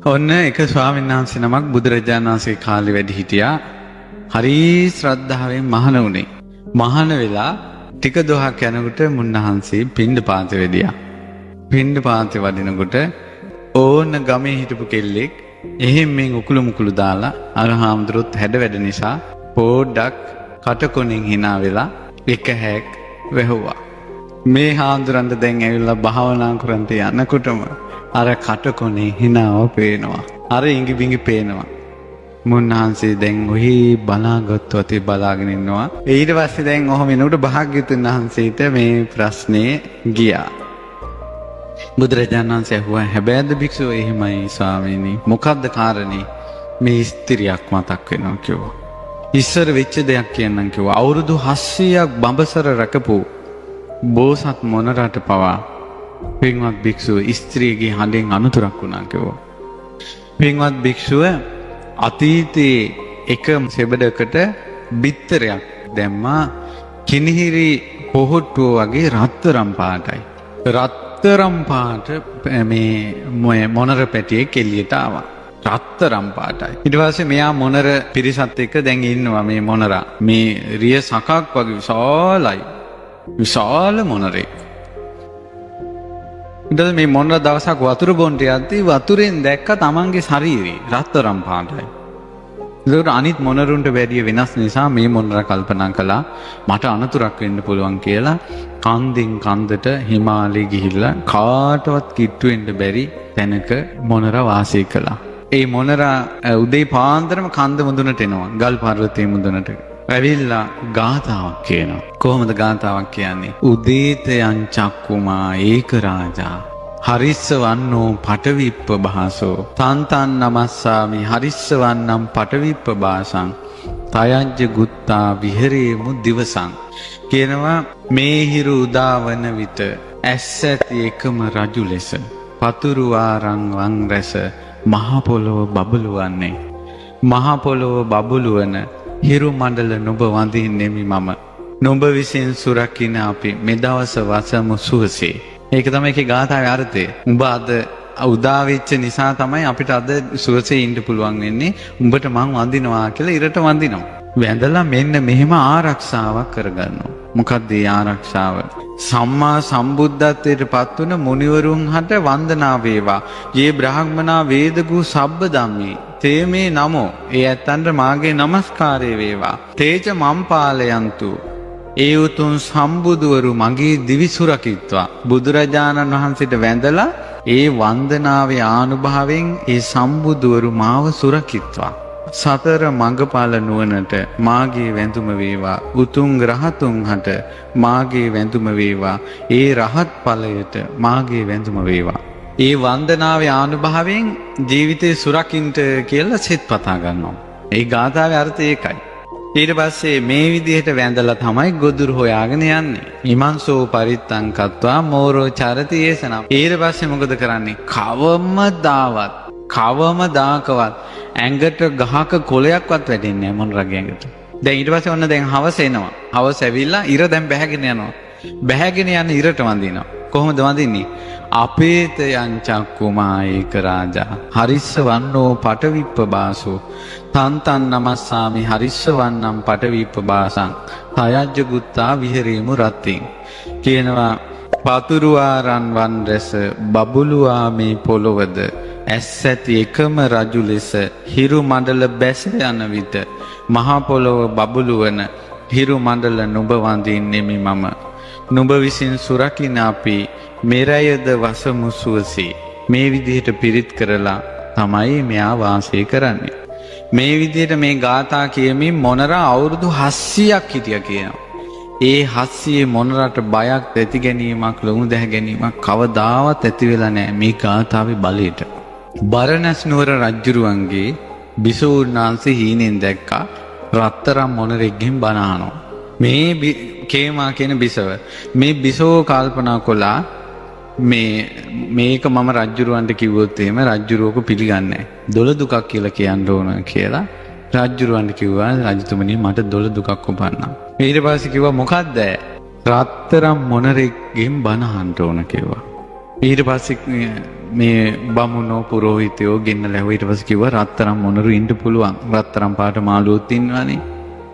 ඔන්න එක ස්වාමීන් වහන්සේ නමක් බුදුරජාණන් වහන්සේ කාලේ වැඩි හිටියා. හරි ශ්‍රද්ධාවෙන් මහාන වුණේ. මහාන වෙලා ටික දොහක් යනකොට මුන්නහන්සේ පිණ්ඩපාත වෙදියා. පිණ්ඩපාත වදිනකොට ඕන ගමේ හිටපු කෙල්ලෙක් එහෙන් මෙන් උකුළු මුකුළු දාලා අර හාමුදුරුවොත් හැඩ වැඩ නිසා පොඩ්ඩක් කටකොණෙන් hina වෙලා එක හැක් වැහුවා. මේ හාමුදුරන්ට දැන් ඇවිල්ලා භාවනා කරන්ට යනකොටම අර කටකොනේ hinaව පේනවා. අර ඉඟි බිඟි පේනවා. මුන්නහන්සේ දැන් ඔහි බලාගත්තු අතේ බලාගෙන ඉන්නවා. ඊට පස්සේ දැන් ඔහොම එනකොට භාග්‍යවතුන් වහන්සේට මේ ප්‍රශ්නේ ගියා. බුදුරජාණන් වහන්සේ ඇහුවා හැබැයිද භික්ෂුව එහෙමයි ස්වාමීනි මොකද්ද කාරණේ? මේ ස්ත්‍රියක් මතක් වෙනවා කිව්වා. ඉස්සර වෙච්ච දෙයක් කියන්නම් කිව්වා. අවුරුදු 700ක් බඹසර රැකපු බෝසත් මොනරට පවා පින්වත් භික්ෂුව ස්ත්‍රියගේ හඬෙන් අනුතරක් වුණා කිව්වා. පින්වත් භික්ෂුව අතීතයේ එක සෙබඩකට බිත්තරයක් දැම්මා කිනිහිරි පොහොට්ටුව වගේ රත්තරම් පාටයි. රත්තරම් පාට මේ මොනර පැටියෙක් එළියට ආවා. රත්තරම් පාටයි. ඊට පස්සේ මෙයා මොනර පිරිසත් එක්ක දැන් ඉන්නවා මේ මොනරා. මේ රිය සකක් වගේ විශාලයි. විශාල මොනරෙක්. ඊට මේ මොනර දවසක් වතුර බොන්න යද්දී වතුරෙන් දැක්ක තමන්ගේ ශරීරය රත්තරම් පාටයි. ඒකට අනිත් මොනරුන්ට වැඩිය වෙනස් නිසා මේ මොනර කල්පනා කළා මට අනතුරක් වෙන්න පුළුවන් කියලා කන්දෙන් කන්දට හිමාලයේ ගිහිල්ලා කාටවත් කිට්ටු වෙන්න බැරි තැනක මොනර වාසය කළා. ඒ මොනර උදේ පාන්දරම කන්ද මුදුනට එනවා. ගල් පර්වතයේ මුදුනට. ඇවිල්ලා ගාථාවක් කියනවා. කොහොමද ගාථාවක් කියන්නේ? උදේත යං චක්කුමා ඒක රාජා හරිස්ස වන්නෝ පටවිප්ප භාසෝ තන්තන් නමස්සාමි හරිස්ස වන්නම් පටවිප්ප භාසං තයංජ ගුත්තා විහෙරේමු දිවසං කියනවා. මේ හිරු උදාවන විට ඇස් ඇති එකම රජු ලෙස පතුරු ආරං වං රැස මහ පොළොව බබළුවන්නේ. මහ පොළොව බබළුවන හිරු මණ්ඩල නුඹ වඳින්නෙමි මම. නුඹ විසින් සුරකින්න අපි මෙදවස වසමු සුවසේ. ඒක තමයි ඒකේ ගාථාවේ අර්ථය. උඹ අද උදා වෙච්ච නිසා තමයි අපිට අද සුවසේ ඉන්න පුළුවන් වෙන්නේ. උඹට මං වඳිනවා කියලා ඉරට වඳිනවා. වැඳලා මෙන්න මෙහෙම ආරක්ෂාවක් කරගන්නවා. මොකක්ද මේ ආරක්ෂාව? සම්මා සම්බුද්ධත්වයට පත් වුණ මුනිවරුන් හට වන්දනා වේවා. යේ බ්‍රාහ්මනා වේදගු සබ්බ ධම්මේ තේ මේ නමෝ. ඒ ඇත්තන්ට මාගේ নমස්කාරය වේවා. තේජ මම්පාලයන්තු. ඒ උතුම් සම්බුදුවරු මගේ දිවි සුරකිත්වා. බුදුරජාණන් වහන්සේට වැඳලා ඒ වන්දනාවේ ආනුභාවයෙන් ඒ සම්බුදුවරු මාව සුරකිත්වා. සතර මඟඵල නුවණට මාගේ වැඳුම වේවා. උතුම් රහතුන් හට මාගේ වැඳුම වේවා. ඒ රහත් ඵලයට මාගේ වැඳුම වේවා. ඒ වන්දනාවේ ආනුභාවයෙන් ජීවිතේ සුරකින්ට කියලා සිත පතා ගන්නවා. ඒ ගාථාවේ අර්ථය ඒකයි. ඊට පස්සේ මේ විදිහට වැඳලා තමයි ගොදුරු හොයාගෙන යන්නේ. ඉමන්සෝ පරිත්තං කତ୍වා මෝරෝ චරති ඒසනම්. ඊට පස්සේ මොකද කරන්නේ? කවමදාකවත් ඇඟට ගහක කොලයක්වත් වැටෙන්නේ නැහැ මොනරගේ ඇඟට. දැන් ඊට පස්සේ ඔන්න දැන් හවස එනවා. හවස ඇවිල්ලා ඉර දැන් බැහැගෙන යනවා. බැහැගෙන යන ඉරට වඳිනවා. කොහොමද වඳින්නේ? අපේත යං චක්කුමා ඒක රාජා හරිස්ස වන්නෝ පටවිප්ප බාසෝ තන්තන් නමස්සාමි හරිස්ස වන්නම් පටවිප්ප බාසං තයජ්ජ ගුත්තා විහෙරේමු රත්තින් කියනවා. පතුරු ආරන් වන් රැස බබළුවා මේ පොළොවද ඇස් ඇති එකම රජු ලෙස හිරු මණ්ඩල බැස යන විට මහා පොළොව බබළුවන හිරු මණ්ඩල නුඹ වඳින්නෙමි මම. නුඹ විසින් සුරකින්න අපි මෙරයද වසමු සුවසේ. මේ විදිහට පිරිත් කරලා තමයි මෙයා වාසය කරන්නේ. මේ විදිහට මේ ගාථා කියමින් මොනරා අවුරුදු 700ක් හිටියා කියනවා. ඒ 700 මොනරට බයක් ඇති ගැනීමක් ලොමු දැහ ගැනීමක් කවදාවත් ඇති වෙලා නැහැ මේ ගාථාවේ බලයට. බරණැස් නුවර රජුරුවන්ගේ බිසෝනාංශේ හීනෙන් දැක්කා රත්තරම් මොනරෙක්ගෙන් බණ අහනවා. මේ කේමා කියන බිසව මේ බිසෝ කල්පනා කළා මේක මම රජ්ජුරුවන්ට කිව්වොත් එහෙම රජ්ජුරුවක පිළිගන්නේ නැහැ. දොළ දුකක් කියලා කියන්න ඕන කියලා රජ්ජුරුවන්ට කිව්වා රජතුමනි මට දොළ දුකක් උපන්නා. ඊට පස්සේ කිව්වා මොකද්ද? රත්තරම් මොනරෙක්ගෙන් බණ අහන්න ඕන කිව්වා. ඊට පස්සේ මේ බමුණෝ පුරෝහිතයෝ ගෙන්නලා ඇහුවා. ඊට පස්සේ කිව්වා රත්තරන් මොනරු ඉන්න පුළුවන්. රත්තරන් පාට මාළුවොත් ඉන්නවනේ.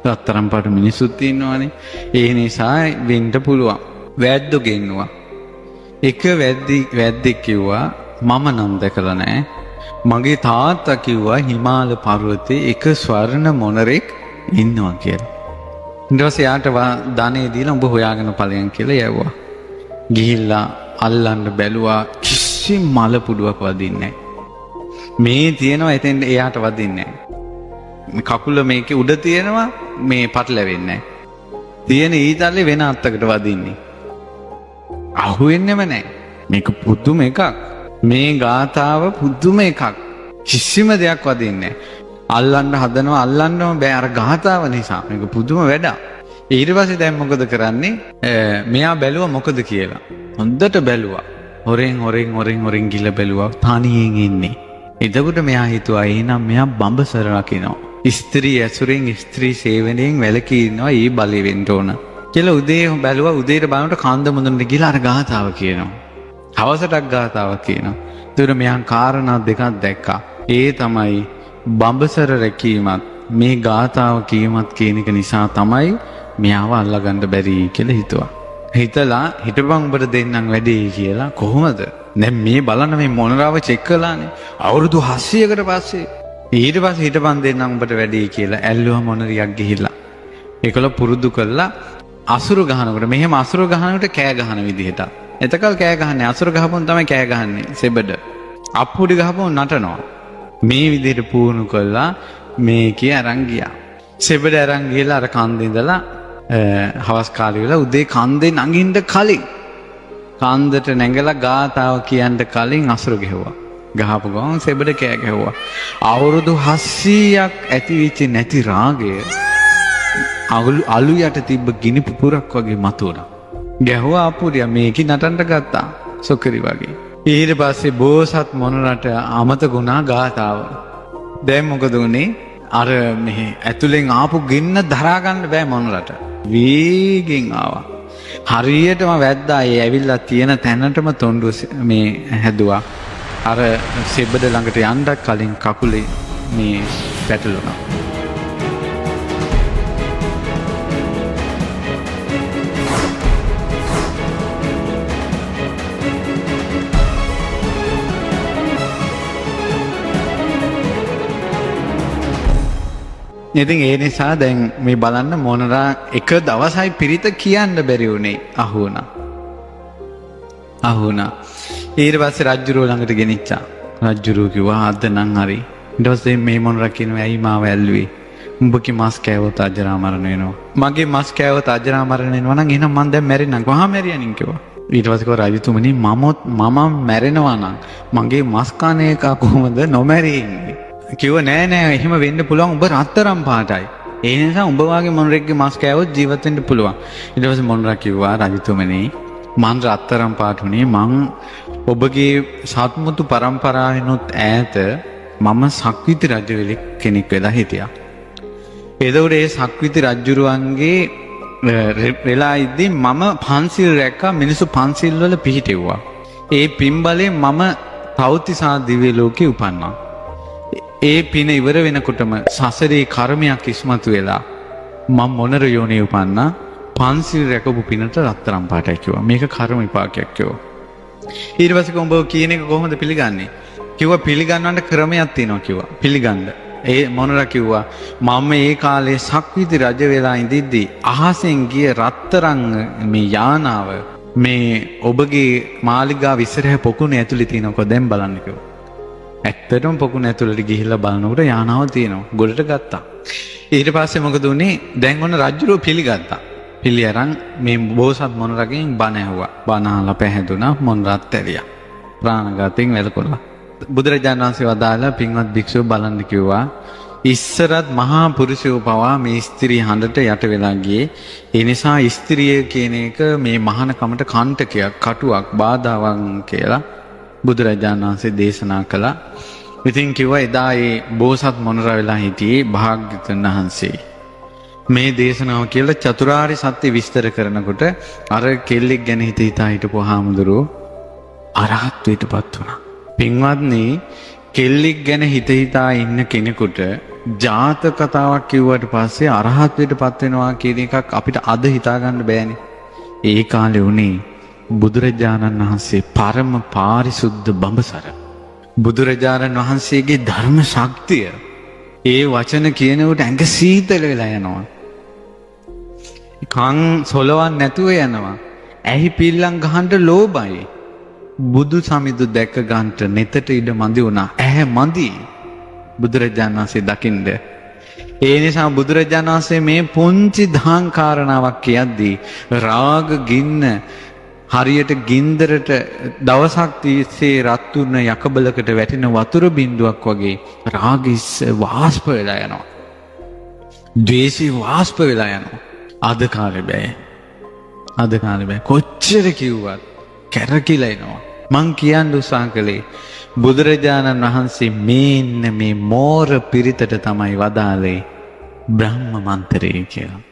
රත්තරන් පාට මිනිස්සුත් ඉන්නවනේ. ඒ නිසා වෙන්න පුළුවන්. වැද්දෝ ගෙන්නුවා. එක වැද්දෙක් කිව්වා මම නම් දැකලා නැහැ. මගේ තාත්තා කිව්වා හිමාල පර්වතයේ එක ස්වර්ණ මොනරෙක් ඉන්නවා කියලා. ඊට පස්සේ යාට ධනෙ දීලා උඹ හොයාගෙන ඵලයන් කියලා යවුවා. ගිහිල්ලා අල්ලන්න බැලුවා කිසිම මල පුඩුවක් වදින්නේ නැහැ. මේ තියෙනවා එතෙන් එයාට වදින්නේ නැහැ. කකුල මේකේ උඩ තියෙනවා මේ පටලැවෙන්නේ නැහැ. තියෙන ඊතල්ලේ වෙන අත්තකට වදින්නේ. අහුවෙන්නෙම නැහැ. මේක පුදුම එකක්. මේ ගාතාව පුදුම එකක්. කිසිම දෙයක් වදින්නේ නැහැ. අල්ලන්න හදනවා අල්ලන්නම බෑ අර ගාතාව නිසා. මේක පුදුම වැඩක්. ඊට පස්සේ දැන් මොකද කරන්නේ? මෙයා බැලුවා මොකද කියලා. හොඳට බැලුවා. හොරෙන් ගිල බැලුවා. තනියෙන් ඉන්නේ. එතකොට මෙයා හිතුවා එහෙනම් මෙයා බඹසර රකින්නවා. ස්ත්‍රී ඇසුරෙන් ස්ත්‍රී සේවනයෙන් වැළකී ඉන්නවා. ඊ බලි වෙන්න ඕන. කියලා උදේ බැලුවා. උදේට බලනකොට කාන්ද මුදුනට ගිහලා අර ගාතාව කියනවා. හවසටක් ගාතාවක් කියනවා. එතකොට මෙයා කාරණා දෙකක් දැක්කා. ඒ තමයි බඹසර රැකීමත් මේ ගාතාව කීමත් කියන එක නිසා තමයි මෙයාව අල්ලගන්න බැරි කියලා හිතුවා. හිතලා හිටපන් උඹට දෙන්නම් වැඩේ කියලා. කොහොමද? දැන් මේ බලන්න මේ මොනරාව චෙක් කළානේ. අවුරුදු 700කට පස්සේ ඊට පස්සේ හිටපන් දෙන්නම් උඹට වැඩේ කියලා ඇල්ලුවා මොනරියක් ගිහිල්ලා. ඒකල පුරුදු කළා අසුරු ගහනකොට මෙහෙම අසුරු ගහනකොට කෑ ගහන විදිහට. එතකල් කෑ ගහන්නේ අසුරු ගහපොන් තමයි කෑ ගහන්නේ. සෙබඩ. අප්පුඩි ගහපොන් නටනවා. මේ විදිහට පුහුණු කළා මේකේ අරන් ගියා. සෙබඩ අරන් ගිහලා අර කන්දේ ඉඳලා හවස් කාලේ වෙලා උදේ කන්දේ නගින්න කලින් කන්දට නැගලා ගාතාව කියන්න කලින් අසුරු ගෙවුවා. ගහපු ගමන් සෙබඩ කෑ ගැහුවා. අවුරුදු 700ක් ඇති වෙච්ච නැති රාගය අලු යට තිබ්බ ගිනි පුපුරක් වගේ මතුවලා. ගැහුවා අපුරියා මේකේ නටන්න ගත්තා. සොකරි වගේ. ඊට පස්සේ බෝසත් මොනරට අමතකුණා ගාතාව. දැන් මොකද උනේ? අර මෙහි ඇතුලෙන් ආපු ගින්න දරා ගන්න බෑ මොනරට. වේගෙන් ආවා. හරියටම වැද්දා ඒ ඇවිල්ලා තියෙන තැනටම තොණ්ඩුව මේ හැදුවා. අර සෙබඩ ළඟට යන්න කලින් කකුලේ මේ පැටලුණා. ඉතින් ඒ නිසා දැන් මේ බලන්න මොනරා එක දවසයි පිරිත කියන්න බැරි වුණේ අහුණා. ඊට පස්සේ රජුරෝ ළඟට ගෙනිච්චා. රජුරෝ කිව්වා අද නම් හරි. ඊට පස්සේ මේ මොනරා කියනවා ඇයි මාව ඇල්ලුවේ? උඹගේ මස් කෑවොත් අජරා මරණ වෙනවා. මගේ මස් කෑවොත් අජරා මරණ වෙනවා නම් එහෙනම් මං දැන් මැරෙන්නම්. කොහා මැරියනින් කිව්වා. ඊට පස්සේ කිව්වා රජතුමනි මම මැරෙනවා නම් මගේ මස් කන එක කොහොමද නොමැරී ඉන්නේ? කිව්ව නෑ එහෙම වෙන්න පුළුවන් උඹ රත්තරන් පාටයි. ඒ නිසා උඹ වාගේ මොනරෙක්ගේ මස් කෑවොත් ජීවත් වෙන්න පුළුවන්. ඊට පස්සේ මොනරා කිව්වා රජතුමනි මං රත්තරන් පාට උනේ මං ඔබගේ සත්මුතු පරම්පරාවෙනුත් ඈත මම සක්විති රජ කෙනෙක් වෙලා හිටියා. එතකොට ඒ සක්විති රජුරුවන්ගේ වෙලා ඉද්දී මම පන්සිල් රැක්කා. මිනිස්සු පන්සිල් වල පිහිටෙව්වා. ඒ පින්බලයෙන් මම තව්තිසා දිව්‍ය ලෝකේ උපන්නා. ඒ පින ඉවර වෙනකොටම සසරේ කර්මයක් ඉස්මතු වෙලා මම මොනර යෝනේ උපන්නා. පන්සිල් රැකපු පිනට රත්තරන් පාටයි කිව්වා. මේක කර්ම විපාකයක් කිව්වා. ඊට පස්සේ උඹ කියන එක කොහොමද පිළිගන්නේ? කිව්වා පිළිගන්නන්න ක්‍රමයක් තියෙනවා කිව්වා. පිළිගන්න. ඒ මොනර කිව්වා මම ඒ කාලේ සක්විති රජ වෙලා ඉඳිද්දි අහසෙන් ගිය රත්තරන් මේ යානාව මේ ඔබගේ මාලිගාව ඉස්සරහ පොකුණේ ඇතුලේ තියෙනකො දැන් බලන්න කිව්වා. ඇත්තටම පොකුණ ඇතුළට ගිහිල්ලා බලනකොට යානාව තියෙනවා. ගොඩට ගත්තා. ඊට පස්සේ මොකද උනේ? දැන් ඔන්න රජුරෝ පිළිගත්තා. පිළි අරන් මේ බෝසත් මොනරගෙන් බණ ඇහුවා. බණ අහලා පැහැදුනා. මොනරත් ඇරියා. ප්‍රාණඝාතයෙන් වැළකොලා. බුදුරජාණන් වහන්සේ වදාලා පින්වත් භික්ෂුව බලන්න කිව්වා. ඉස්සරත් මහා පුරුෂයෝ පවා මේ ස්ත්‍රී හඬට යට වෙලා ගියේ. ඒ නිසා ස්ත්‍රිය කියන එක මේ මහානකමට කණ්ඨකයක්, කටුවක්, බාධාවක් කියලා බුදුරජාණන් වහන්සේ දේශනා කළා. ඉතින් කිව්වා එදා ඒ බෝසත් මොනරා වෙලා හිටියේ භාග්‍යවතුන් වහන්සේ. මේ දේශනාව කියලා චතුරාර්ය සත්‍ය විස්තර කරනකොට අර කෙල්ලෙක් ගැන හිතා හිටපු හාමුදුරුවෝ අරහත්වයටපත් වුණා. පින්වත්නි, කෙල්ලෙක් ගැන හිත හිතා ඉන්න කෙනෙකුට ජාතක කතාවක් කිව්වට පස්සේ අරහත්වයටපත් වෙනවා කියන එකක් අපිට අද හිතා ගන්න බෑනේ. ඒ කාලේ උනේ බුදුරජාණන් වහන්සේ පරම පාරිශුද්ධ බඹසර. බුදුරජාණන් වහන්සේගේ ධර්ම ශක්තිය ඒ වචන කියනකොට ඇඟ සීතල වෙලා යනවා. කන් සොලවන්න නැතුව යනවා. ඇහි පිල්ලම් ගහන්න ලෝභයි. බුදු සමිඳු දැක ගන්නට නෙතට ඉඩ මදි වුණා. ඇහැ මදි බුදුරජාණන් වහන්සේ දකින්න. ඒ නිසා බුදුරජාණන් වහන්සේ මේ පුංචි දහං කාරණාවක් කියද්දී රාග ගින්න හරියට ගින්දරට දවසක් තිස්සේ රත් වුණ යකබලකට වැටෙන වතුර බින්දුවක් වගේ රාගිස්ස වාෂ්ප වෙලා යනවා. ද්වේෂී වාෂ්ප වෙලා යනවා. අද කාලේ බෑ. අද කාලේ බෑ. කොච්චර කිව්වත් කැරකිලා එනවා. මං කියන්න උත්සාහ කළේ බුදුරජාණන් වහන්සේ මේ මෝර පිරිතට තමයි වදාළේ බ්‍රහ්ම මන්ත්‍රය කියලා.